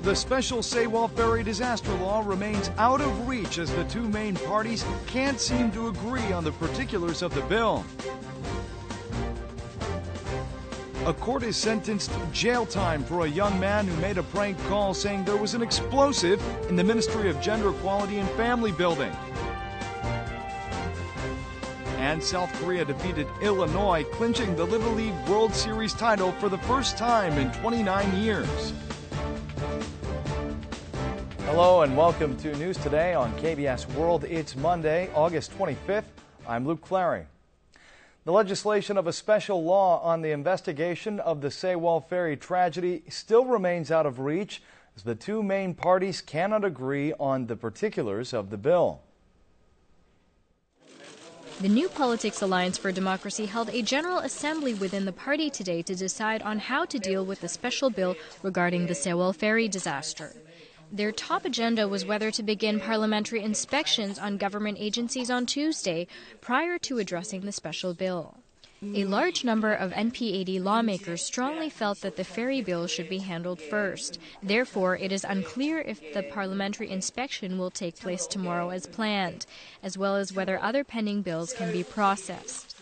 The special Sewol ferry disaster law remains out of reach as the two main parties can't seem to agree on the particulars of the bill. A court has sentenced jail time for a young man who made a prank call saying there was an explosive in the Ministry of Gender Equality and Family building. And South Korea defeated Illinois, clinching the Little League World Series title for the first time in 29 years. Hello and welcome to News Today on KBS World. It's Monday, August 25th. I'm Luke Clary. The legislation of a special law on the investigation of the Sewol ferry tragedy still remains out of reach as the two main parties cannot agree on the particulars of the bill. The New Politics Alliance for Democracy held a General Assembly within the party today to decide on how to deal with the special bill regarding the Sewol ferry disaster. Their top agenda was whether to begin parliamentary inspections on government agencies on Tuesday prior to addressing the special bill. A large number of NPAD lawmakers strongly felt that the ferry bill should be handled first. Therefore, it is unclear if the parliamentary inspection will take place tomorrow as planned, as well as whether other pending bills can be processed.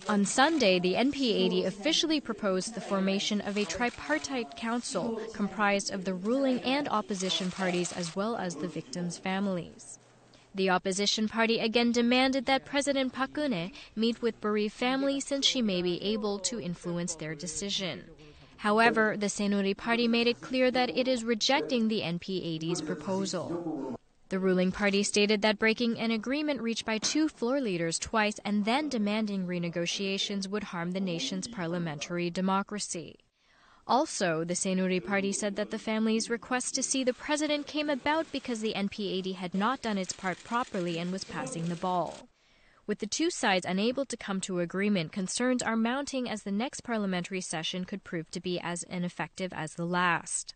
On Sunday, the NPAD officially proposed the formation of a tripartite council comprised of the ruling and opposition parties as well as the victims' families. The opposition party again demanded that President Park Geun-hye meet with bereaved families since she may be able to influence their decision. However, the Saenuri Party made it clear that it is rejecting the NPAD's proposal. The ruling party stated that breaking an agreement reached by two floor leaders twice and then demanding renegotiations would harm the nation's parliamentary democracy. Also, the Saenuri Party said that the family's request to see the president came about because the NPAD had not done its part properly and was passing the ball. With the two sides unable to come to agreement, concerns are mounting as the next parliamentary session could prove to be as ineffective as the last.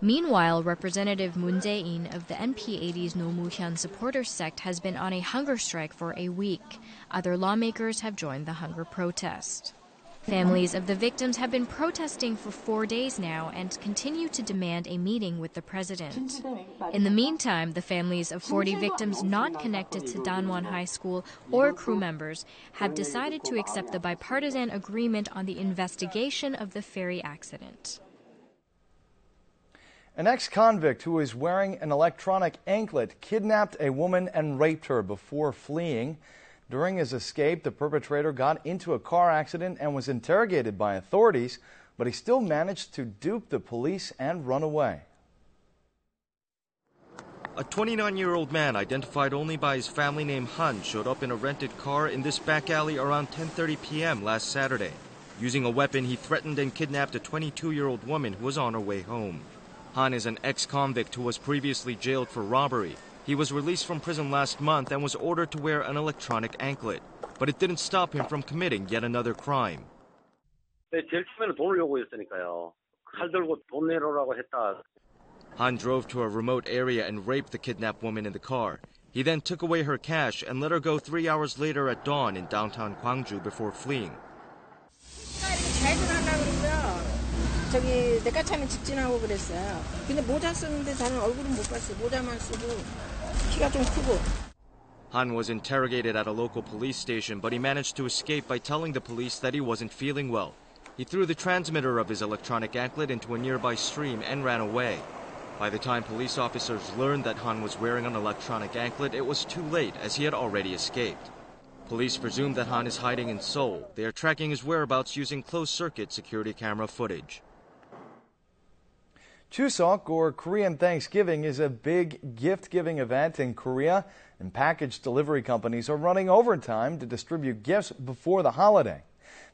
Meanwhile, Representative Moon Jae-in of the NPAD's Moo-hyun supporter sect has been on a hunger strike for a week. Other lawmakers have joined the hunger protest. Families of the victims have been protesting for 4 days now and continue to demand a meeting with the president. In the meantime, the families of 40 victims not connected to Danwon High School or crew members have decided to accept the bipartisan agreement on the investigation of the ferry accident. An ex-convict who was wearing an electronic anklet kidnapped a woman and raped her before fleeing. During his escape, the perpetrator got into a car accident and was interrogated by authorities, but he still managed to dupe the police and run away. A 29-year-old man identified only by his family name Han showed up in a rented car in this back alley around 10:30 p.m. last Saturday. Using a weapon, he threatened and kidnapped a 22-year-old woman who was on her way home. Han is an ex-convict who was previously jailed for robbery. He was released from prison last month and was ordered to wear an electronic anklet. But it didn't stop him from committing yet another crime. Han drove to a remote area and raped the kidnapped woman in the car. He then took away her cash and let her go 3 hours later at dawn in downtown Gwangju before fleeing. 내가 차면 직진하고 그랬어요. 근데 모자 쓰는데 저는 얼굴은 못 봤어요. 모자만 쓰고 키가 좀 크고. Han was interrogated at a local police station, but he managed to escape by telling the police that he wasn't feeling well. He threw the transmitter of his electronic anklet into a nearby stream and ran away. By the time police officers learned that Han was wearing an electronic anklet, it was too late as he had already escaped. Police presume that Han is hiding in Seoul. They are tracking his whereabouts using closed-circuit security camera footage. Chuseok, or Korean Thanksgiving, is a big gift-giving event in Korea, and package delivery companies are running overtime to distribute gifts before the holiday.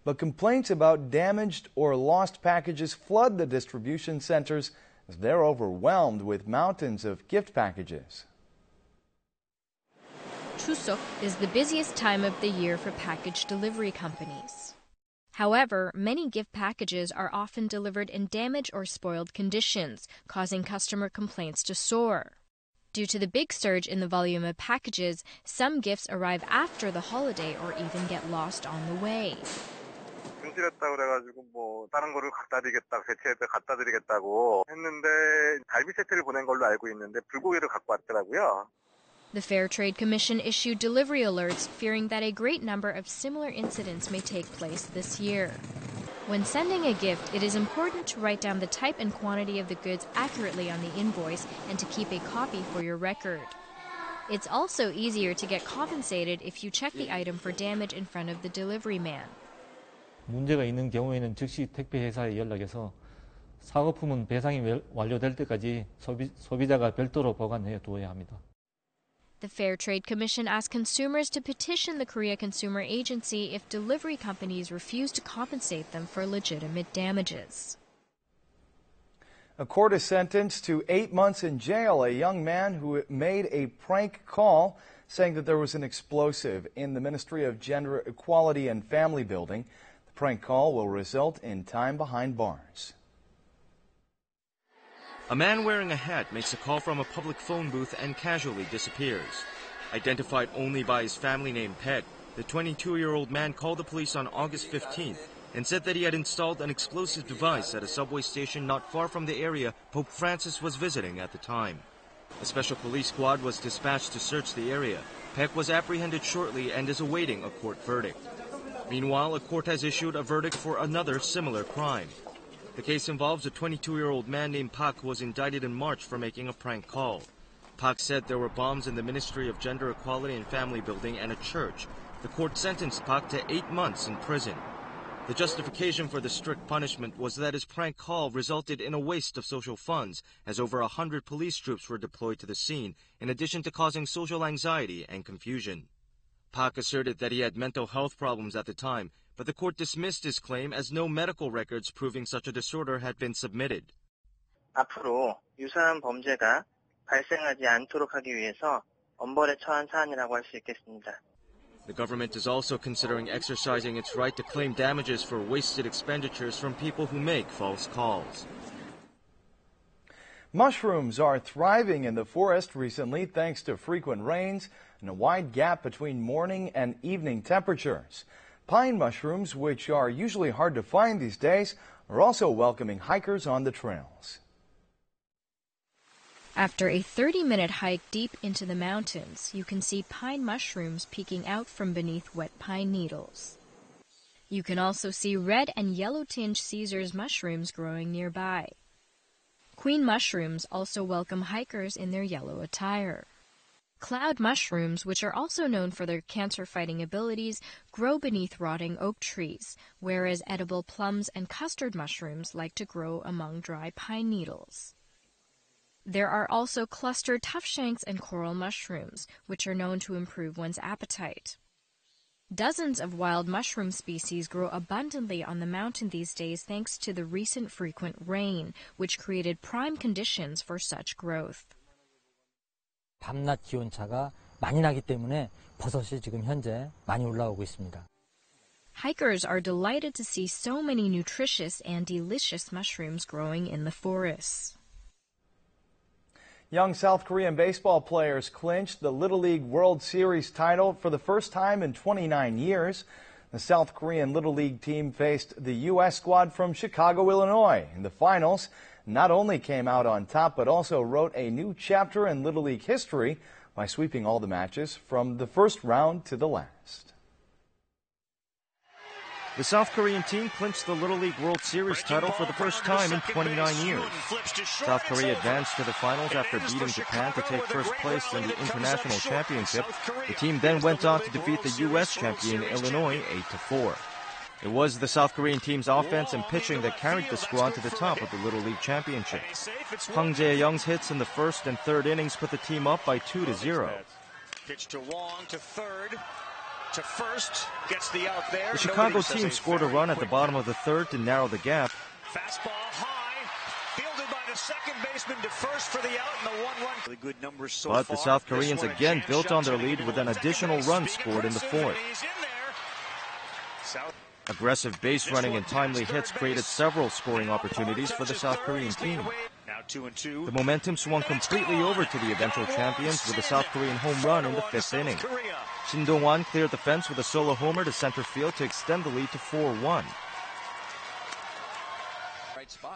But complaints about damaged or lost packages flood the distribution centers as they're overwhelmed with mountains of gift packages. Chuseok is the busiest time of the year for package delivery companies. However, many gift packages are often delivered in damaged or spoiled conditions, causing customer complaints to soar. Due to the big surge in the volume of packages, some gifts arrive after the holiday or even get lost on the way. 상실했다고 그래가지고 뭐 다른 거를 갖다 드리겠다고 대체해서 갖다 드리겠다고 했는데 갈비 세트를 보낸 걸로 알고 있는데 불고기를 갖고 왔더라고요. The Fair Trade Commission issued delivery alerts, fearing that a great number of similar incidents may take place this year. When sending a gift, it is important to write down the type and quantity of the goods accurately on the invoice and to keep a copy for your record. It's also easier to get compensated if you check the item for damage in front of the delivery man. 문제가 있는 경우에는 즉시 택배 회사에 연락해서 사고품은 배상이 완료될 때까지 소비자가 별도로 보관해 두어야 합니다. The Fair Trade Commission asked consumers to petition the Korea Consumer Agency if delivery companies refuse to compensate them for legitimate damages. A court has sentenced to 8 months in jail a young man who made a prank call saying that there was an explosive in the Ministry of Gender Equality and Family Building. The prank call will result in time behind bars. A man wearing a hat makes a call from a public phone booth and casually disappears. Identified only by his family name Pet, the 22-year-old man called the police on August 15th and said that he had installed an explosive device at a subway station not far from the area Pope Francis was visiting at the time. A special police squad was dispatched to search the area. Peck was apprehended shortly and is awaiting a court verdict. Meanwhile, a court has issued a verdict for another similar crime. The case involves a 22-year-old man named Park who was indicted in March for making a prank call. Park said there were bombs in the Ministry of Gender Equality and Family Building and a church. The court sentenced Park to 8 months in prison. The justification for the strict punishment was that his prank call resulted in a waste of social funds, as over 100 police troops were deployed to the scene, in addition to causing social anxiety and confusion. Park asserted that he had mental health problems at the time, but the court dismissed his claim as no medical records proving such a disorder had been submitted. 앞으로 유사한 범죄가 발생하지 않도록 하기 위해서 엄벌에 처한 사안이라고 할 수 있겠습니다. The government is also considering exercising its right to claim damages for wasted expenditures from people who make false calls. Mushrooms are thriving in the forest recently thanks to frequent rains and a wide gap between morning and evening temperatures. Pine mushrooms, which are usually hard to find these days, are also welcoming hikers on the trails. After a 30-minute hike deep into the mountains, you can see pine mushrooms peeking out from beneath wet pine needles. You can also see red and yellow-tinged Caesar's mushrooms growing nearby. Queen mushrooms also welcome hikers in their yellow attire. Cloud mushrooms, which are also known for their cancer-fighting abilities, grow beneath rotting oak trees, whereas edible plums and custard mushrooms like to grow among dry pine needles. There are also clustered tuftshanks and coral mushrooms, which are known to improve one's appetite. Dozens of wild mushroom species grow abundantly on the mountain these days thanks to the recent frequent rain, which created prime conditions for such growth. 밤낮 기온차가 많이 나기 때문에 버섯이 지금 현재 많이 올라오고 있습니다. Hikers are delighted to see so many nutritious and delicious mushrooms growing in the forests. Young South Korean baseball players clinched the Little League World Series title for the first time in 29 years. The South Korean Little League team faced the U.S. squad from Chicago, Illinois in the finals. Not only came out on top, but also wrote a new chapter in Little League history by sweeping all the matches from the first round to the last. The South Korean team clinched the Little League World Series title for the first time in 29 years. South Korea advanced to the finals after beating Japan to take first place in the International Championship. The team then went on to defeat the U.S. champion Illinois 8-4. It was the South Korean team's offense and pitching that carried the squad to the top of the Little League Championship. Hwang Jae-young's hits in the first and third innings put the team up by 2-0. Pitch to Wong to third. To first, gets the out there. The Chicago team scored a run at the bottom of the third to narrow the gap. Fastball high, fielded by the second baseman to first for the out and the 1-1. Really good numbers so but far. The South Koreans again built on their lead with an additional run scored in the fourth. Aggressive base running and timely hits created several scoring opportunities for the South Korean team. The momentum swung completely over to the eventual champions with a South Korean home run in the fifth inning. Shin Dong-hwan cleared the fence with a solo homer to center field to extend the lead to 4-1.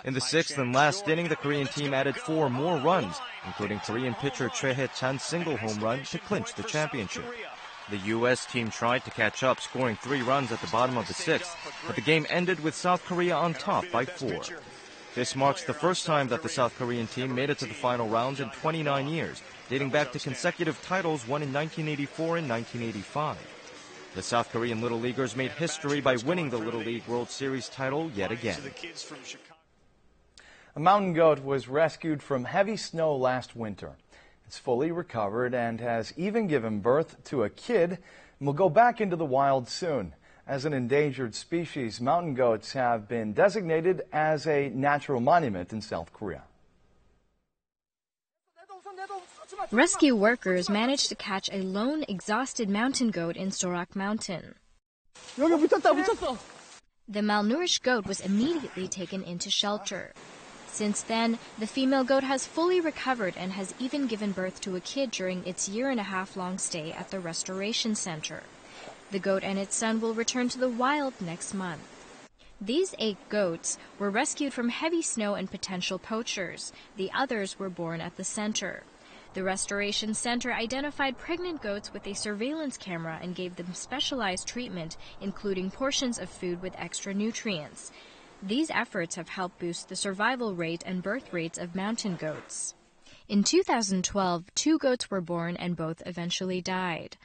In the sixth and last inning, the Korean team added 4 more runs, including Korean pitcher Choi Hae-chan's single home run to clinch the championship. The U.S. team tried to catch up, scoring 3 runs at the bottom of the sixth, but the game ended with South Korea on top by 4. This marks the first time that the South Korean team made it to the final rounds in 29 years, dating back to consecutive titles won in 1984 and 1985. The South Korean Little Leaguers made history by winning the Little League World Series title yet again. A mountain goat was rescued from heavy snow last winter. It's fully recovered and has even given birth to a kid and will go back into the wild soon. As an endangered species, mountain goats have been designated as a natural monument in South Korea. Rescue workers managed to catch a lone, exhausted mountain goat in Sorak Mountain. The malnourished goat was immediately taken into shelter. Since then, the female goat has fully recovered and has even given birth to a kid during its 1.5-year-long stay at the restoration center. The goat and its son will return to the wild next month. These 8 goats were rescued from heavy snow and potential poachers. The others were born at the center. The restoration center identified pregnant goats with a surveillance camera and gave them specialized treatment, including portions of food with extra nutrients. These efforts have helped boost the survival rate and birth rates of mountain goats. In 2012, 2 goats were born and both eventually died.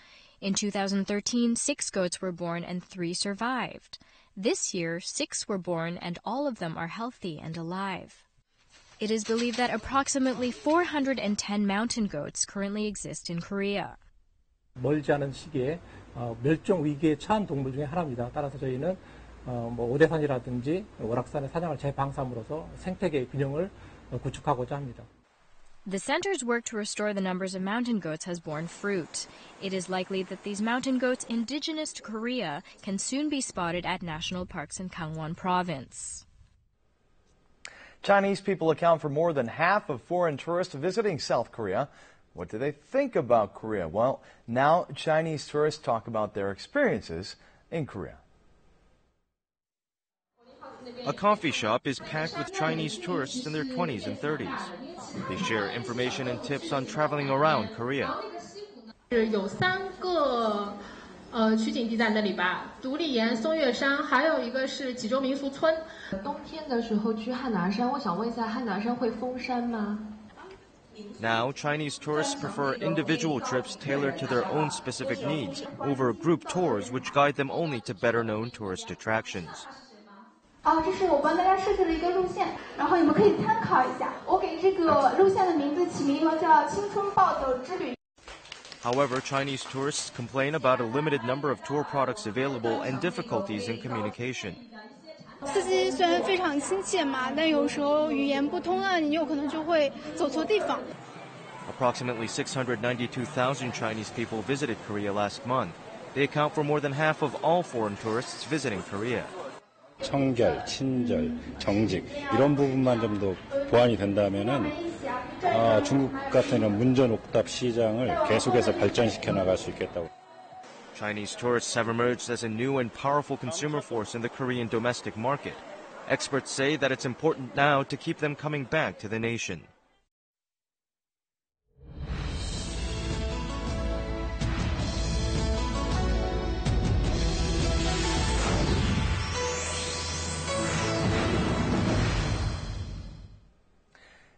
In 2013, 6 goats were born and 3 survived. This year, 6 were born and all of them are healthy and alive. It is believed that approximately 410 mountain goats currently exist in Korea. 멀지 않은 시기에 멸종 위기에 처한 동물 중에 하나입니다. 따라서 저희는 오대산이라든지 월악산의 사냥을 재방삼으로써 생태계의 균형을 구축하고자 합니다. The center's work to restore the numbers of mountain goats has borne fruit. It is likely that these mountain goats indigenous to Korea can soon be spotted at national parks in Gangwon province. Chinese people account for more than half of foreign tourists visiting South Korea. What do they think about Korea? Well, now Chinese tourists talk about their experiences in Korea. A coffee shop is packed with Chinese tourists in their 20s and 30s. They share information and tips on traveling around Korea. 有3个取景地在那里吧，独立岩、松岳山，还有一个是济州民俗村。冬天的时候去汉拿山，我想问一下，汉拿山会封山吗？ Now, Chinese tourists prefer individual trips tailored to their own specific needs over group tours which guide them only to better-known tourist attractions. 这是我帮大家设计了一个路线，然后你们可以参考一下。我给这个路线的名字起名了叫青春暴走之旅。 However, Chinese tourists complain about a limited number of tour products available and difficulties in communication. 司机虽然非常亲切嘛，但有时候语言不通啊，你有可能就会走错地方。 Approximately 692,000 Chinese people visited Korea last month. They account for more than half of all foreign tourists visiting Korea. 청결, 친절, 정직 이런 부분만 좀 더 보완이 된다면은 중국 같은 문전옥답 시장을 계속해서 발전시켜 나갈 수 있겠다고. Chinese tourists have emerged as a new and powerful consumer force in the Korean domestic market. Experts say that it's important now to keep them coming back to the nation.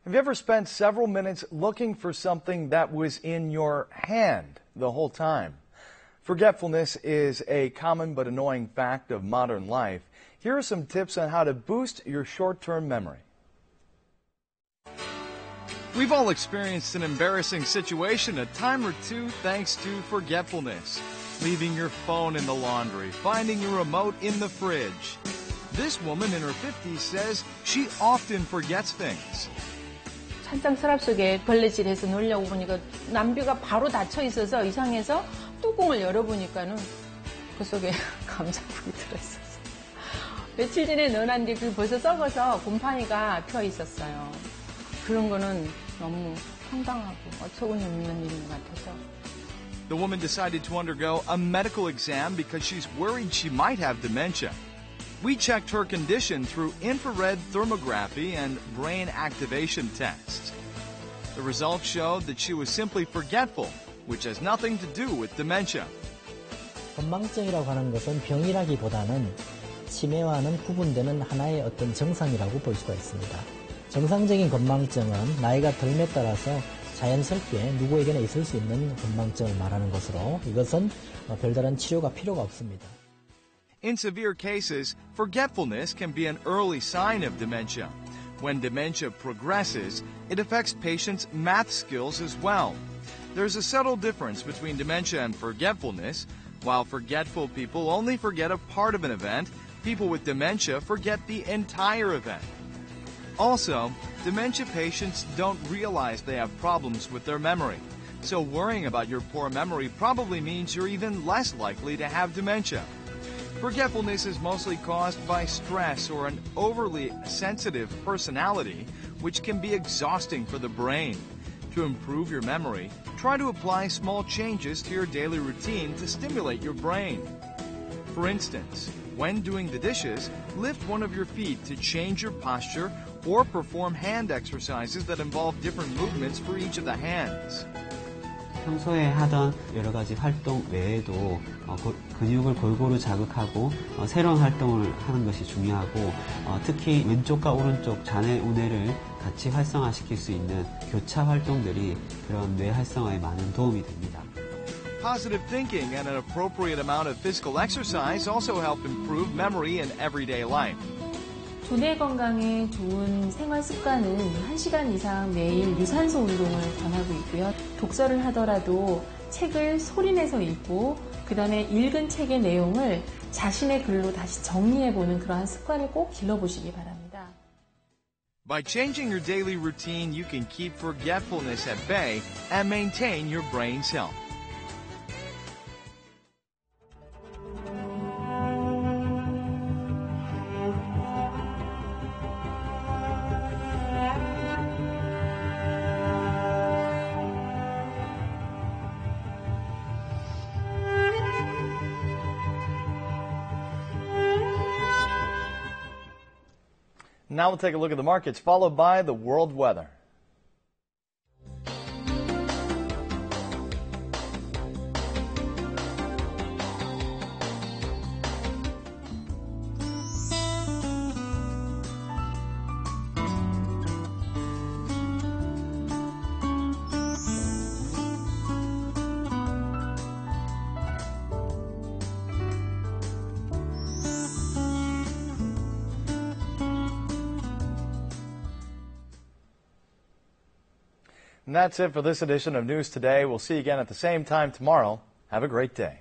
Have you ever spent several minutes looking for something that was in your hand the whole time? Forgetfulness is a common but annoying fact of modern life. Here are some tips on how to boost your short-term memory. We've all experienced an embarrassing situation a time or two thanks to forgetfulness. Leaving your phone in the laundry, finding your remote in the fridge. This woman in her 50s says she often forgets things. 찬장 서랍 속에 걸레질해서 넣으려고 보니까 남비가 바로 닫혀 있어서 이상해서 뚜껑을 열어보니까는 그 속에 감자국이 들어있었어. 며칠 전에 넣어놨는데 그게 벌써 썩어서 곰팡이가 펴 있었어요. 그런 거는 너무 황당하고 어처구니 없는 일인 것 같아서. The woman decided to undergo a medical exam because she's worried she might have dementia. We checked her condition through infrared thermography and brain activation tests. The results showed that she was simply forgetful, which has nothing to do with dementia. 건망증이라고 하는 것은 병이라기보다는 치매와는 구분되는 하나의 어떤 증상이라고 볼 수가 있습니다. 정상적인 건망증은 나이가 듦에 따라서 자연스럽게 누구에게나 있을 수 있는 건망증을 말하는 것으로 이것은 별다른 치료가 필요가 없습니다. In severe cases, forgetfulness can be an early sign of dementia. When dementia progresses, it affects patients' math skills as well. There's a subtle difference between dementia and forgetfulness. While forgetful people only forget a part of an event, people with dementia forget the entire event. Also, dementia patients don't realize they have problems with their memory. So worrying about your poor memory probably means you're even less likely to have dementia. Forgetfulness is mostly caused by stress or an overly sensitive personality, which can be exhausting for the brain. To improve your memory, try to apply small changes to your daily routine to stimulate your brain. For instance, when doing the dishes, lift one of your feet to change your posture or perform hand exercises that involve different movements for each of the hands. 평소에 하던 여러 가지 활동 외에도 근육을 골고루 자극하고 새로운 활동을 하는 것이 중요하고 특히 왼쪽과 오른쪽 좌뇌 우뇌를 같이 활성화시킬 수 있는 교차 활동들이 그런 뇌 활성화에 많은 도움이 됩니다. Positive thinking and an appropriate amount of physical exercise also help improve memory in everyday life. 두뇌 건강에 좋은 생활 습관은 1시간 이상 매일 유산소 운동을 권하고 있고요. 독서를 하더라도 책을 소리내서 읽고 그다음에 읽은 책의 내용을 자신의 글로 다시 정리해보는 그러한 습관을 꼭 길러보시기 바랍니다. By changing your daily routine, you can keep forgetfulness at bay and maintain your brain's health. Now we'll take a look at the markets, followed by the world weather. And that's it for this edition of News Today. We'll see you again at the same time tomorrow. Have a great day.